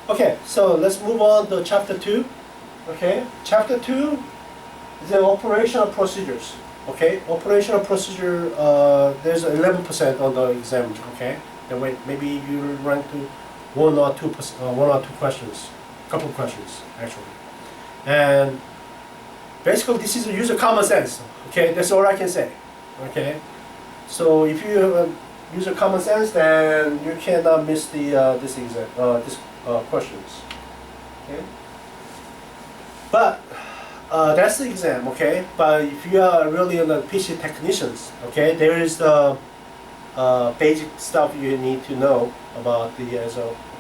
Okay, so let's move on to chapter 2. Okay, chapter 2 is the operational procedures. Okay, operational procedure, there's 11% on the exam. Okay, then wait, maybe you run to one or two questions, couple questions actually. And basically this is use of common sense. Okay, that's all I can say. Okay, so if you use your common sense, then you cannot miss the this exam, questions. Okay, but that's the exam. Okay, but if you are really on the PC technicians, okay, there is the basic stuff you need to know about the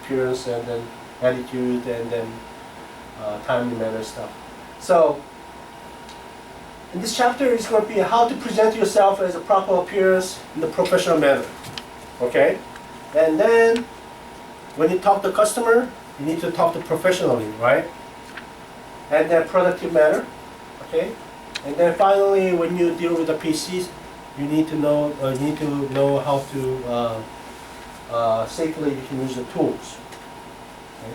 appearance and then attitude and then timely manner stuff. So in this chapter is going to be how to present yourself as a proper appearance in the professional manner. Okay? And then when you talk to customer, you need to talk to professionally, right? And then productive manner. Okay? And then finally when you deal with the PCs, you need to know how to safely you can use the tools. Okay?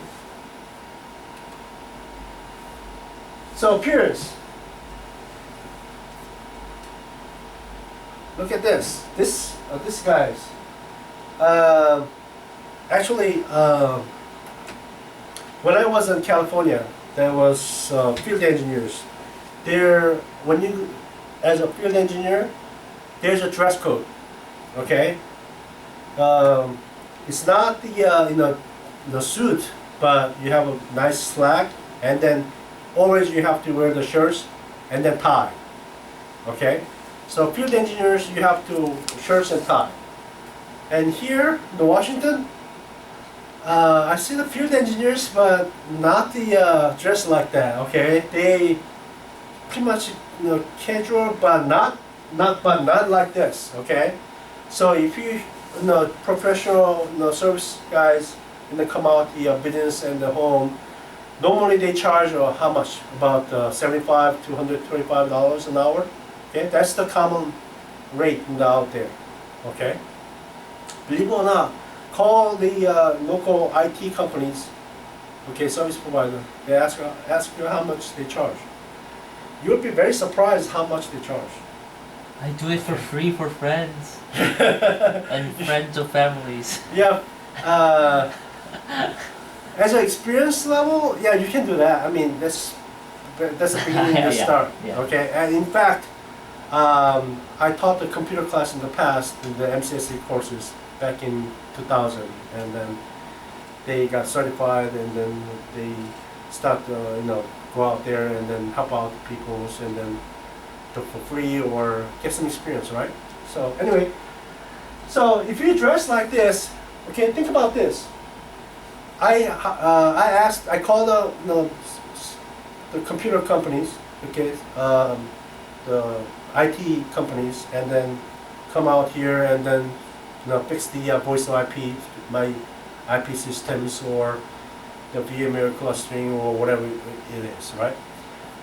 So appearance. Look at this. This guys. Actually, when I was in California, there was field engineers. There, when you, as a field engineer, there's a dress code. Okay. It's not the suit, but you have a nice slack, and then always you have to wear the shirts and then tie. Okay. So field engineers, you have to shirts and tie. And here in Washington, I see the field engineers, but not the dress like that. Okay, they pretty much casual, but not like this. Okay, so if you professional service guys come out the business and the home, normally they charge how much? About $75 to $125 an hour. Okay, that's the common rate out there. Okay, believe it or not, call the local IT companies. Okay, service provider. They ask you how much they charge. You'll be very surprised how much they charge. I do it for free for friends and friends of families. Yeah. As an experience level, yeah, you can do that. I mean, that's the beginning to start. Yeah. Okay, and in fact. I taught the computer class in the past in the MCSE courses back in 2000, and then they got certified, and then they start go out there and then help out people, and then do for free or get some experience, right? So anyway, so if you dress like this, okay, think about this. I called the computer companies, okay, the IT companies, and then come out here and then fix the voice IP, my IP systems, or the VMware clustering, or whatever it is, right?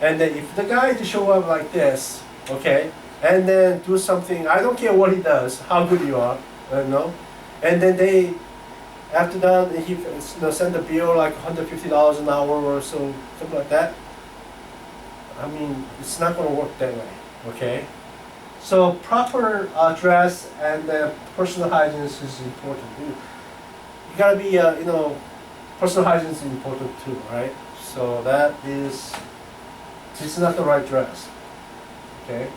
And then if the guy to show up like this, okay, and then do something, I don't care what he does, how good you are, and then they, after that, he send a bill like $150 an hour or so, something like that. I mean, it's not going to work that way. Okay, so proper dress and personal hygiene is important. You gotta be, personal hygiene is important too, right? So this is not the right dress. Okay.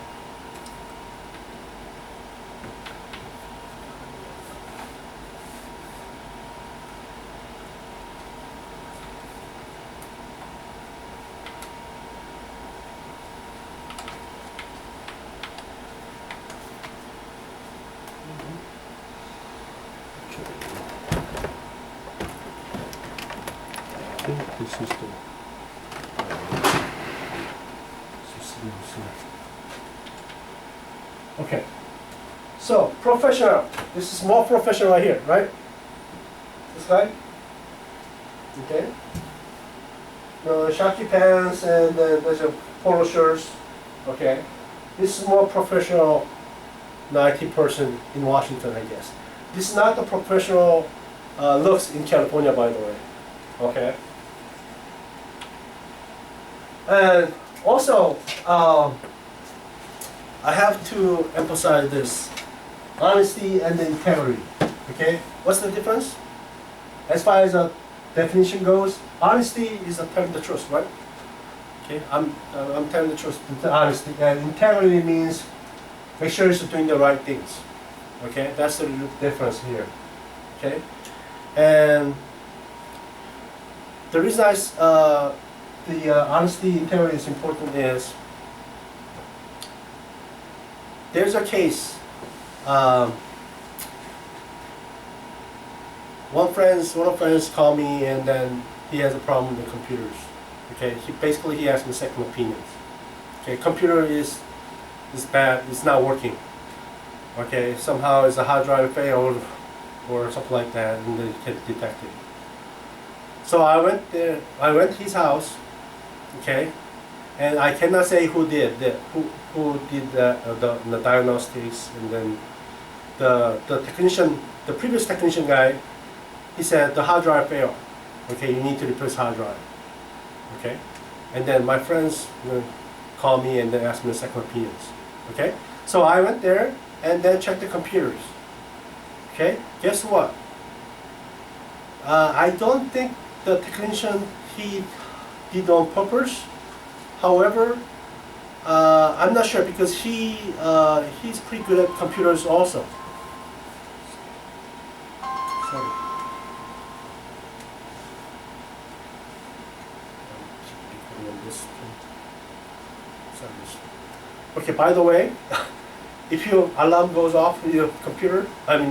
This is the Okay, so professional. This is more professional right here, right? This guy. Okay. Shaki pants and there's a polo shirts. Okay. This is more professional, IT person in Washington, I guess. This is not the professional looks in California, by the way. Okay. And also, I have to emphasize this: honesty and integrity. Okay. What's the difference? As far as a definition goes, honesty is telling the truth, right? Okay. I'm telling the truth. The honesty, and integrity means make sure you're doing the right things. Okay. That's the difference here. Okay. And the reason the honesty integrity is important is there's a case. One of friends called me, and then he has a problem with computers. Okay, he asked me second opinions. Okay, computer is bad. It's not working. Okay, somehow it's a hard drive failed or something like that, and they can detect it. So I went there. I went to his house. Okay, and I cannot say who did the diagnostics, and then the technician, the previous technician guy, he said the hard drive failed. Okay, you need to replace hard drive. Okay, and then my friends called me and then asked me the second opinions. Okay, so I went there and then checked the computers. Okay, guess what? I don't think the technician he did on purpose. However, I'm not sure because he's pretty good at computers also. Sorry. Okay, by the way, if your alarm goes off in your computer,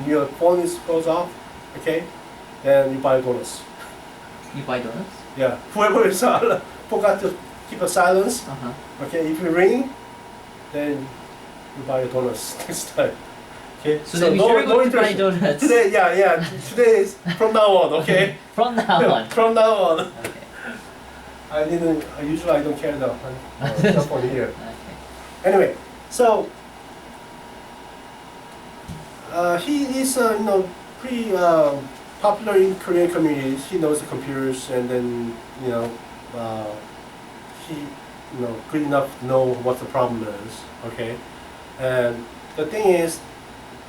your phone goes off, okay, then you buy donuts. You buy donuts? Yeah, whoever forgot to keep a silence, okay, if you ring, then you buy donuts next time. Okay, so then we sure go to buy donuts. Today, today is from now on, okay? From now on. From now on. Okay. Usually I don't carry the cell phone here. Okay. Anyway, so he is pretty popular in Korean communities. He knows the computers, and then he good enough to know what the problem is. Okay, and the thing is,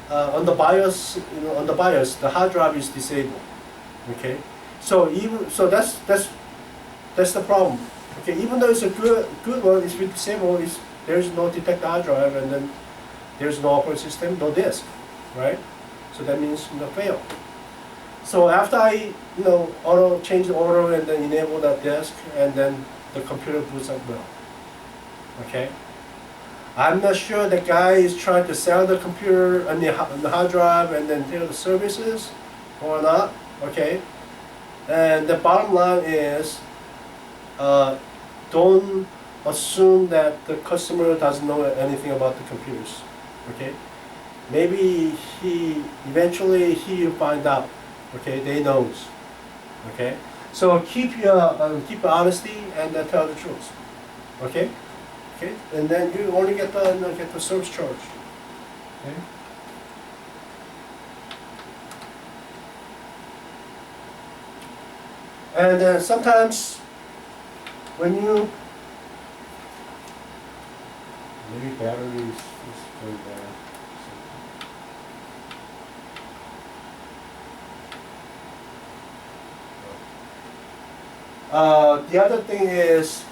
on the BIOS, the hard drive is disabled. Okay, so that's the problem. Okay, even though it's a good one, it's disabled. There's no detect hard drive, and then there's no operating system, no disk, right? So that means fail. So after I change the order and then enable that disk, and then the computer boots up well. Okay. I'm not sure the guy is trying to sell the computer and the hard drive and then tell the services or not. Okay. And the bottom line is, don't assume that the customer doesn't know anything about the computers. Okay. Maybe eventually he'll find out. Okay, they knows. Okay, so keep your honesty and tell the truth. Okay, and then you only get the service charge. Okay. And then sometimes when you maybe battery is going bad. The other thing is,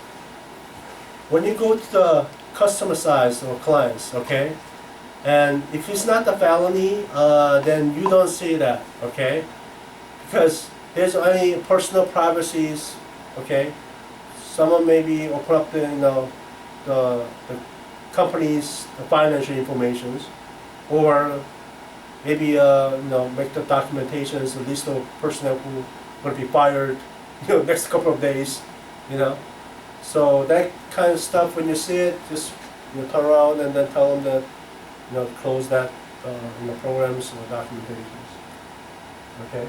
when you go to the customer side or clients, okay, and if it's not a felony, then you don't see that, okay, because there's only personal privacies, okay. Someone maybe open up the company's financial informations, or maybe make the documentations, a list of personnel who will be fired next couple of days, So that kind of stuff, when you see it, just turn around and then tell them that, close that programs or documentations. Okay.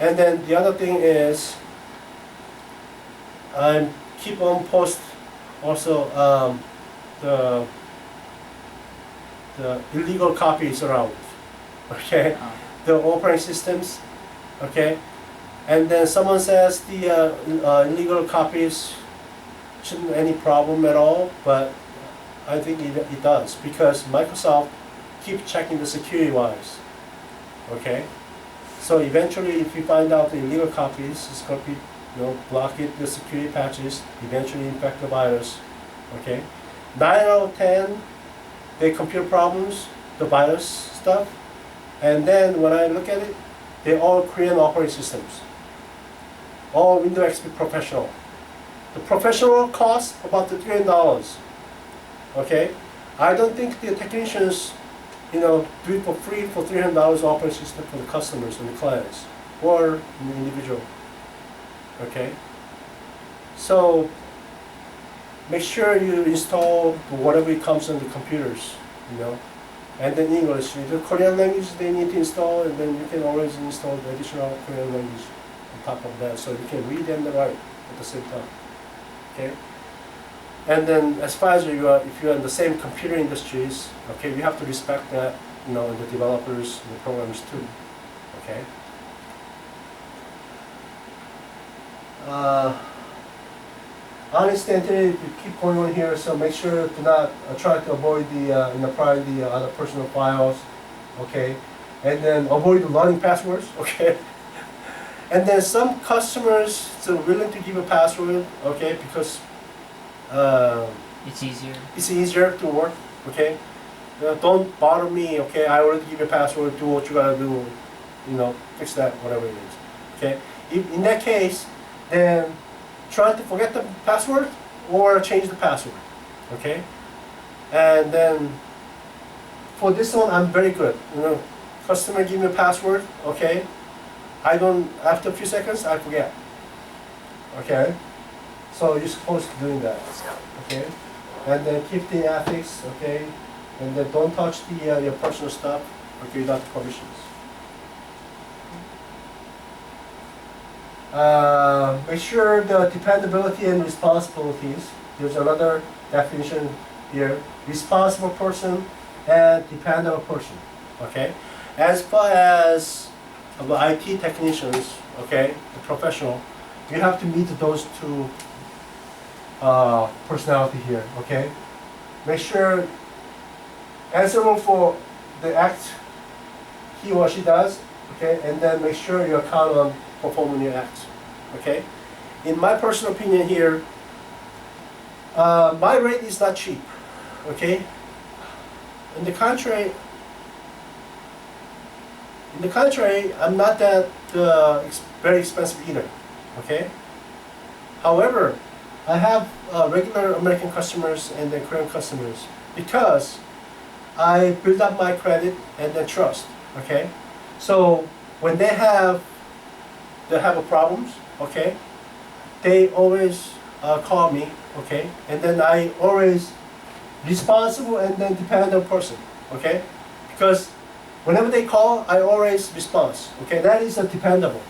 And then the other thing is, I keep on post also the illegal copies around. Okay. The operating systems. Okay. And then someone says the illegal copies shouldn't be any problem at all, but I think it does, because Microsoft keeps checking the security wise. Okay? So eventually, if you find out the illegal copies, it's going to be, block it, the security patches, eventually infect the virus. Okay? 9 out of 10, they computer problems, the virus stuff. And then when I look at it, they're all Korean operating systems. All Windows XP Professional. The professional costs about $300. Okay? I don't think the technicians, do it for free for $300 operating system for the customers and the clients, or the individual. Okay? So make sure you install whatever it comes on the computers, and then English. The Korean language they need to install, and then you can always install the additional Korean language on top of that, so you can read and write at the same time. Okay? And then as far as if you're in the same computer industries, okay, you have to respect that, the developers and the programmers too. Okay? Honest entity, you keep going on here, so make sure to not try to avoid the other personal files, okay? And then avoid the learning passwords, okay? And then some customers are willing to give a password, okay, because It's easier. it's easier to work, okay? Don't bother me, okay? I already give you a password, do what you gotta do, fix that, whatever it is, okay? In that case, then try to forget the password or change the password, okay? And then for this one, I'm very good. Customer give me a password, okay? After a few seconds, I forget, okay? So you're supposed to doing that, okay? And then keep the ethics, okay? And then don't touch your personal stuff, okay, without the permissions. Make sure the dependability and responsibilities. There's another definition here: responsible person and dependable person. Okay. As far as the IT technicians, okay, the professional, you have to meet those two personality here. Okay. Make sure answerable for the act he or she does. Okay, and then make sure you account on performing your acts. Okay, in my personal opinion here, my rate is not cheap. Okay, in the contrary, I'm not that very expensive either. Okay, however, I have regular American customers and then Korean customers because I build up my credit and then trust. Okay, so when they have problems, okay, they always call me, okay, and then I always responsible and then dependent person, okay, because whenever they call, I always respond, okay. That is a dependable,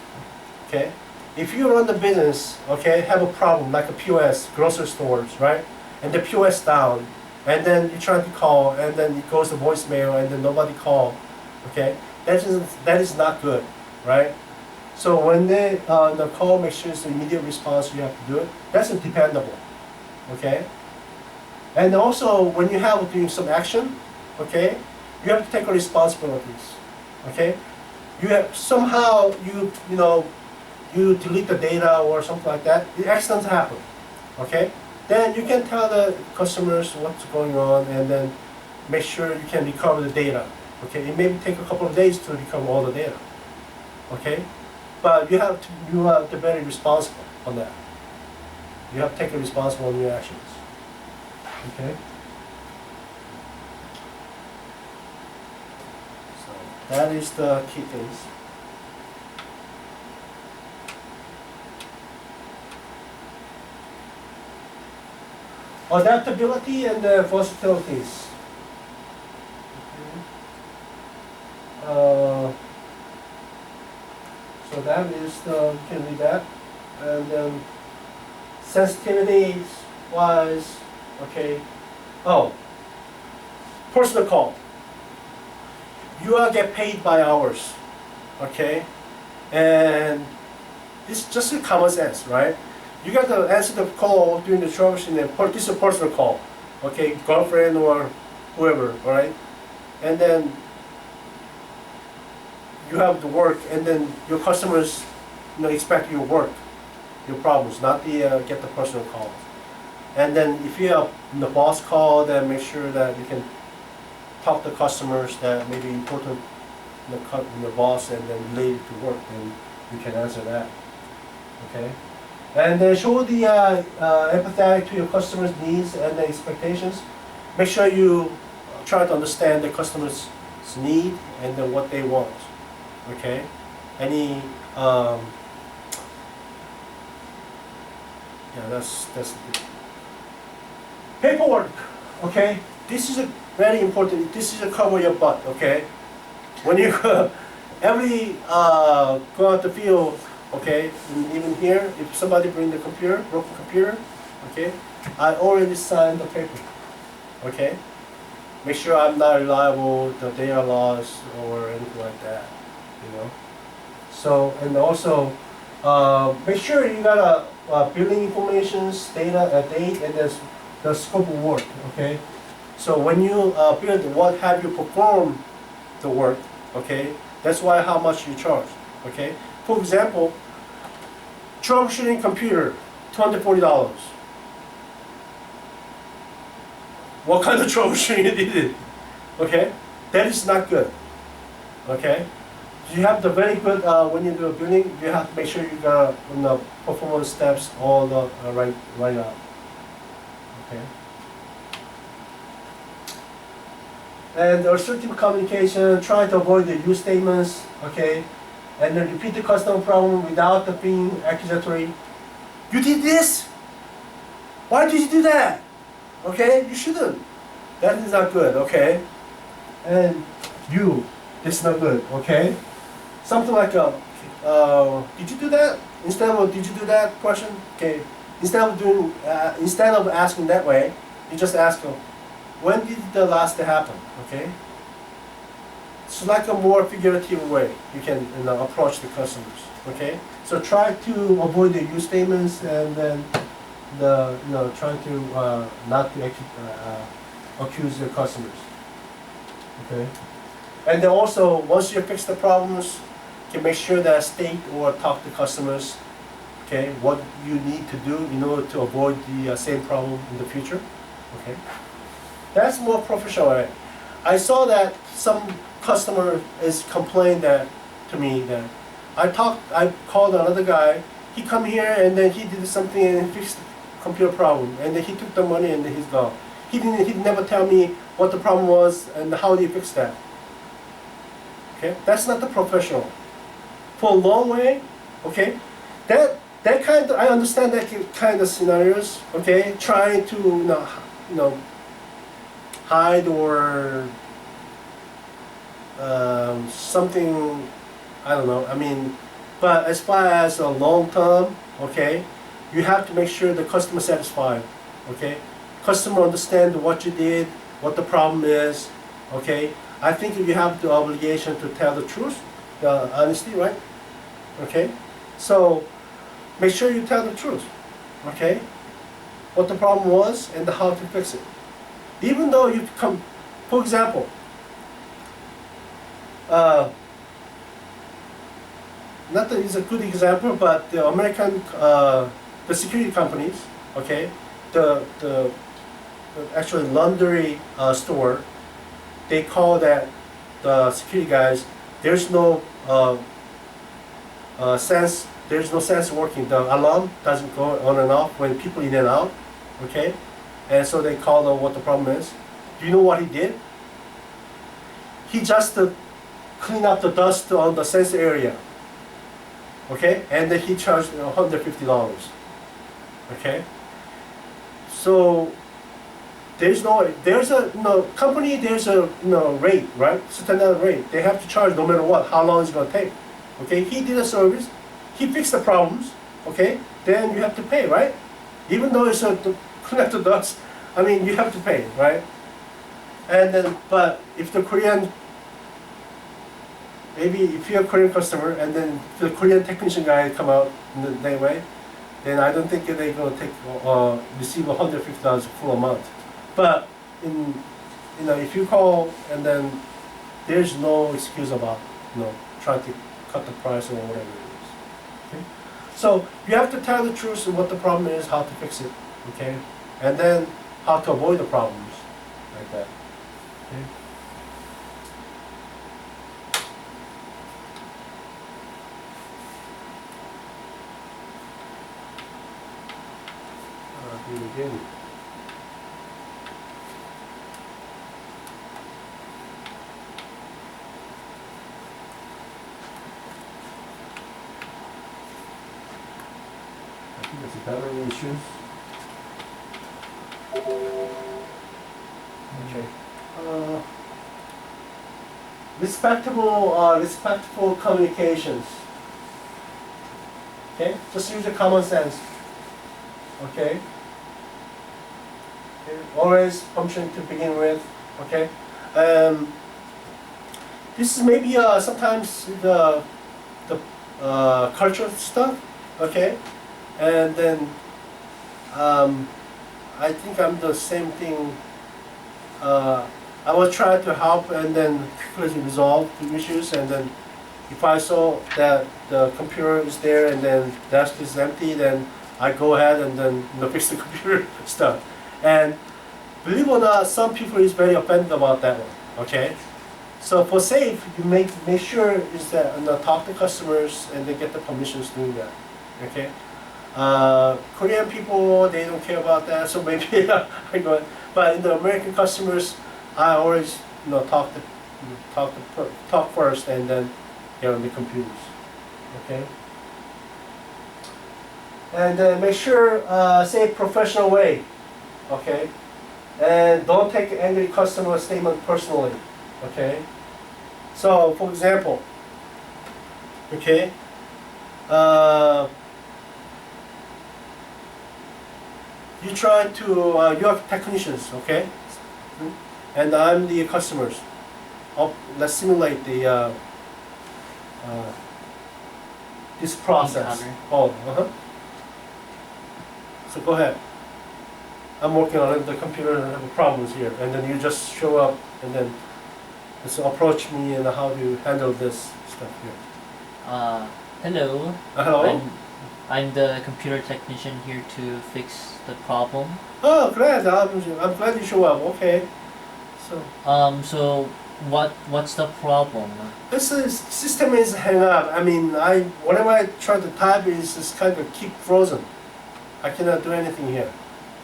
okay. If you run the business, okay, have a problem like a POS, grocery stores, right, and the POS down, and then you try to call, and then it goes to voicemail, and then nobody call, okay, that is not good, right? So when the call, make sure it's an immediate response, you have to do it. That's dependable, okay? And also, when you have doing some action, okay, you have to take responsibilities, okay? You have somehow you delete the data or something like that. The accidents happen, okay? Then you can tell the customers what's going on, and then make sure you can recover the data, okay? It may take a couple of days to recover all the data, okay? But you have to be very responsible on that. You have to take responsible on your actions. Okay? So that is the key things. Adaptability and versatilities. Okay. So that is you can read that, and then sensitivities wise, okay. Oh, personal call. You are get paid by hours, okay, and It's just a common sense, right? You got to answer the call during the troubleshooting, and this is a personal call, okay, girlfriend or whoever, all right? And then you have to work, and then your customers, expect you to work your problems, not the get the personal calls. And then if you have the boss call, then make sure that you can talk to customers that may be important the boss and then related to work, then you can answer that. Okay? And then show the empathetic to your customers' needs and their expectations. Make sure you try to understand the customer's need and then what they want. Okay? Any that's paperwork. Okay? This is a very important. This is a cover your butt. Okay? When you every go out the field, okay, and even here, if somebody bring the broken computer, okay, I already signed the paper. Okay? Make sure I'm not reliable, the data loss or anything like that. So, and also make sure you got billing informations, data, date, and there's the scope of work. Okay? So when you build, what have you performed the work? Okay? That's why how much you charge. Okay? For example, troubleshooting computer, $240. What kind of troubleshooting you did it? Okay? That is not good. Okay? You have the very good, when you do a building, you have to make sure you got performance steps all the right up. Okay? And assertive communication, try to avoid the use statements, okay? And then repeat the customer problem without being accusatory. You did this? Why did you do that? Okay, you shouldn't. That is not good, okay? And this is not good, okay? Something like did you do that? Instead of did you do that question, okay? Instead of asking that way, you just ask them, when did the last happen? Okay? It's like a more figurative way you can approach the customers. Okay? So try to avoid the use statements and then try to not to accuse the customers. Okay? And then also once you fix the problems, you can make sure that state or talk to customers. Okay? What you need to do in order to avoid the same problem in the future. Okay? That's more professional, right? I saw that some customer is complaining to me that I called another guy, he come here and then he did something and fixed the computer problem and then he took the money and then he's gone. He never tell me what the problem was and how he fixed that. Okay? That's not the professional. For a long way, okay? That kind of, I understand that kind of scenarios, okay? Trying to hide or something, I don't know. I mean, but as far as a long term, okay, you have to make sure the customer satisfied, okay? Customer understand what you did, what the problem is, okay? I think you have the obligation to tell the truth, the honesty, right? Okay? So make sure you tell the truth, okay? What the problem was and how to fix it. Even though you come, for example, not that it's a good example, but the American, the security companies, okay, the actually laundry store, they call that the security guys. There's no sense. There's no sense working. The alarm doesn't go on and off when people in and out, okay. And so they call them what the problem is. Do you know what he did? He just cleaned up the dust on the sensor area. Okay? And then he charged $150. Okay? So there's a company, there's a rate, right? Standard rate. They have to charge no matter what, how long it's gonna take. Okay? He did a service, he fixed the problems, okay? Then you have to pay, right? Even though it's clean up the dust, I mean you have to pay, right? And then but if the Korean maybe if you're a Korean customer and then the Korean technician guy come out in that way, then I don't think they're going to take receive $150 full amount. But if you call and then there's no excuse about trying to cut the price or whatever it is. Okay? So you have to tell the truth of what the problem is, how to fix it, okay, and then how to avoid the problems like that. Okay. Do it again. I think that's a battery issues. Okay. Respectful communications. Okay, just use your common sense. Okay. Always function to begin with. Okay. This is maybe sometimes the cultural stuff. Okay, and then I think I'm the same thing. I will try to help and then quickly resolve the issues, and then if I saw that the computer is there and then desk is empty, then I go ahead and then fix the computer stuff. And believe it or not, some people is very offended about that one. Okay, so for safe, you make sure is that talk to customers and they get the permissions doing that. Okay, Korean people, they don't care about that, so maybe I go. But in the American customers, I always talk first and then get on the computers. Okay. And then make sure say professional way. Okay. And don't take angry customer statement personally. Okay. So for example, okay. You try to, you are technicians, okay? And I'm the customers. Let's simulate the this process. So go ahead. I'm working on it, the computer and have problems here, and then you just show up and then just approach me and how do you handle this stuff here. Hello. Hello. I'm the computer technician here to fix the problem. Oh, glad. I'm glad you show up. Okay. So what's the problem? This system is hang up. I mean, whenever I try to type, it's just kind of keep frozen. I cannot do anything here.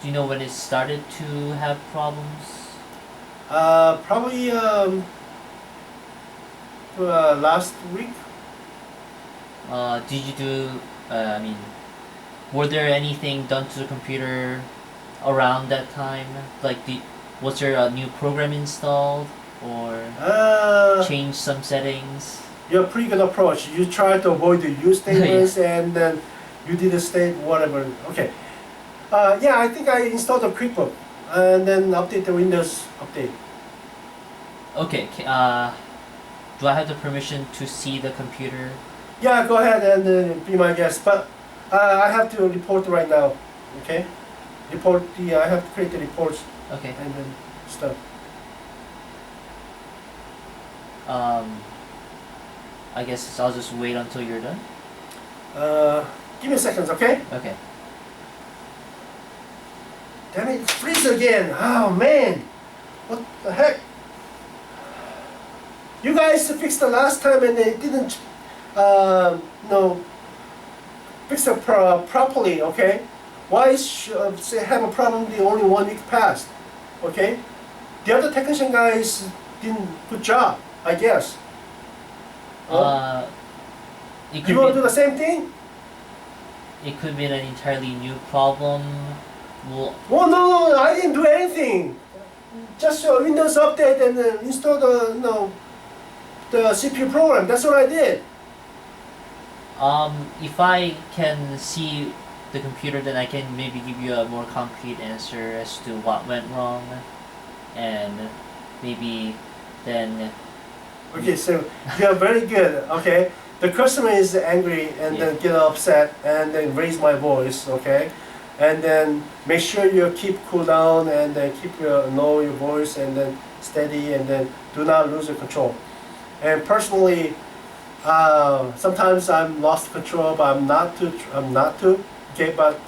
Do you know when it started to have problems? Probably last week. Did you do? Were there anything done to the computer around that time? Like, was there a new program installed or change some settings? You're a pretty good approach. You try to avoid the use statements and then you did a state whatever. Okay. Yeah, I think I installed a QuickBook and then update the Windows update. Okay. Do I have the permission to see the computer? Yeah, go ahead and be my guest. But I have to report right now. Okay. I have to create the reports. Okay. And then stuff. I guess I'll just wait until you're done. Give me a second, okay? Okay. Damn it, freeze again! Oh man! What the heck? You guys fixed the last time and they didn't, fix it properly, okay? Why say have a problem the only 1 week passed, okay? The other technician guys didn't good job, I guess. You want to do the same thing? It could be an entirely new problem. Well, no, I didn't do anything. Just a Windows update and install the CPU program. That's what I did. If I can see the computer, then I can maybe give you a more concrete answer as to what went wrong, and maybe then Okay, so you're very good. Okay, the customer is angry and then get upset and then raise my voice. Okay, and then make sure you keep cool down and then keep know your voice and then steady and then do not lose your control. And personally, sometimes I'm lost control, but I'm not to. Okay, but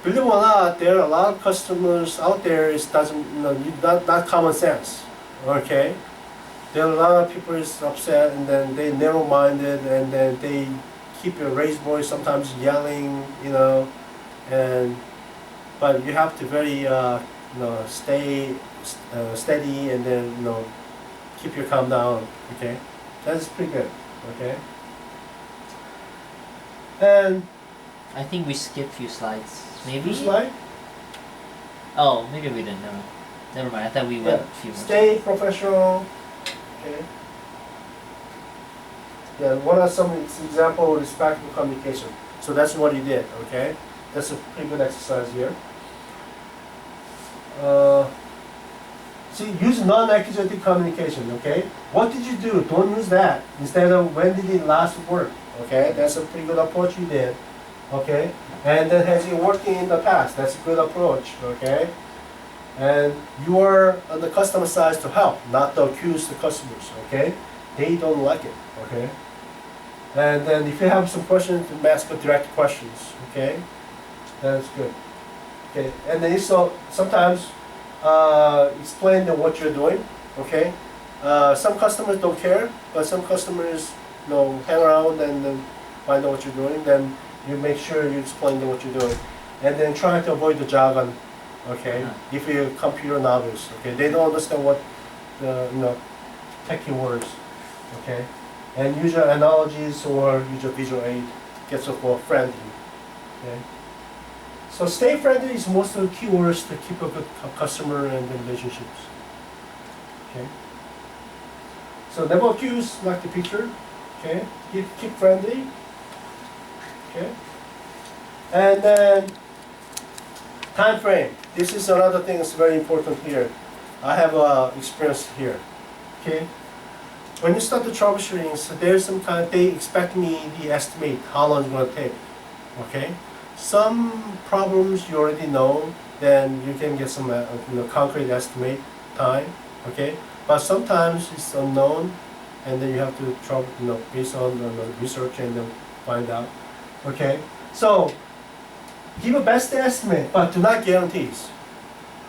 believe it or not, there are a lot of customers out there. It doesn't, not common sense. Okay, there are a lot of people is upset, and then they narrow-minded, and then they keep a raised voice, sometimes yelling, and but you have to very, stay steady, and then keep your calm down. Okay, that's pretty good. Okay, and I think we skipped a few slides. Maybe? which slide? Oh, maybe we didn't. Never mind. I thought we went a few more. Stay professional. Okay. Yeah, what are some example of respectful communication? So that's what he did, okay? That's a pretty good exercise here. See, use non-accusative communication, okay? What did you do? Don't use that. Instead of when did it last work, okay? That's a pretty good approach you did, okay? And then has it working in the past? That's a good approach, okay? And you are on the customer side to help, not to accuse the customers, okay? They don't like it, okay? And then if you have some questions, you ask direct questions, okay? That's good. Okay, and then so sometimes explain what you're doing, okay? Some customers don't care, but some customers, hang around and then find out what you're doing. Then you make sure you explain what you're doing, and then try to avoid the jargon, okay? If you're a computer novice, okay, they don't understand what the techie words, okay? And use your analogies or use your visual aid, get so called friendly, okay? So stay friendly is most of the key words to keep a good customer and the relationships, okay? So never accuse, like the picture, okay? Keep friendly, okay? And then time frame. This is another thing that's very important here. I have experience here, okay? When you start the troubleshooting, so there's some they expect me the estimate how long it's going to take, okay? Some problems you already know, then you can get some concrete estimate time, okay? But sometimes it's unknown, and then you have to trouble, based on the research and then find out, okay? So give a best estimate, but do not guarantees,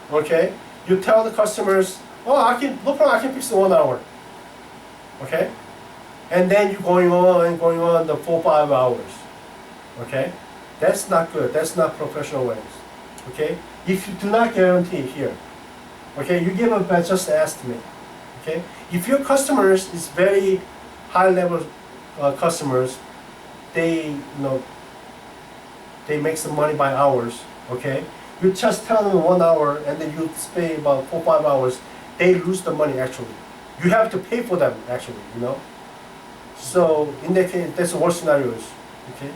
okay? You tell the customers, oh, no problem, I can fix in 1 hour. Okay? And then you're going on the 4 or 5 hours. Okay? That's not good. That's not professional ways. Okay? If you do not guarantee here, okay, you give a just estimate. Okay? If your customers is very high level customers, they they make some money by hours. Okay? You just tell them 1 hour and then you pay about 4 or 5 hours, they lose the money actually. You have to pay for them, actually, So in that case, that's the worst scenarios, okay?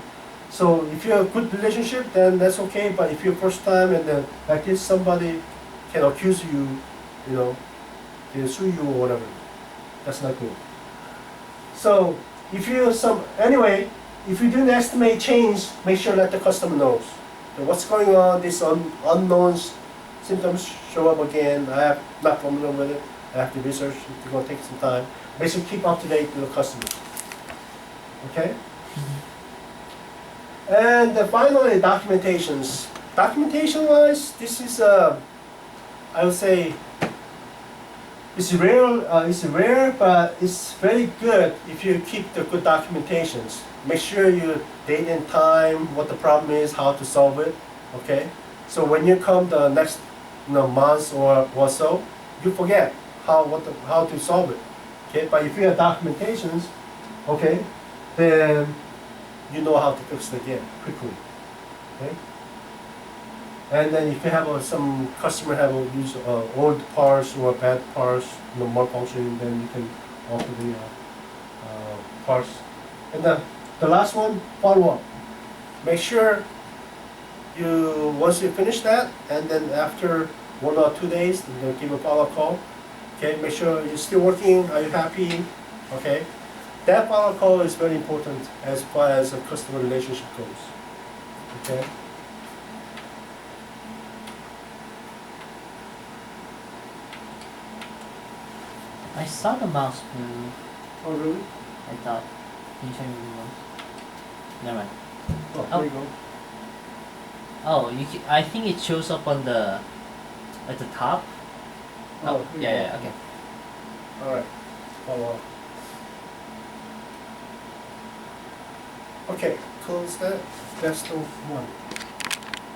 So if you have a good relationship, then that's okay. But if you're first time and then like this, somebody can accuse you, can sue you or whatever. That's not good. So if you if you do an estimate change, make sure that the customer knows what's going on. These unknown symptoms show up again. I'm not familiar with it. I have to research, it's going to take some time. Basically, keep up to date with the customer. Okay? And finally, documentations. Documentation-wise, this is, I would say, it's rare, but it's very good if you keep the good documentations. Make sure you date and time, what the problem is, how to solve it. Okay? So when you come the next month or so, you forget how to solve it, okay? But if you have documentations, okay, then you know how to fix it again quickly, okay? And then if you have some customer have use old parts or bad parts, malfunctioning, then you can alter the parts. And the last one, follow up. Make sure once you finish that, and then after 1 or 2 days, give a follow-up call. Okay, make sure you're still working, are you happy? Okay, that follow call is very important as far as a customer relationship goes. Okay. I saw the mouse move. Oh, really? I thought. Can you show me the mouse? Never mind. Oh, Oh. there you go. Oh, I think it shows up on the at the top. Oh, Oh, here you yeah, go. okay. All right. Follow up. Okay, close that. That's the one.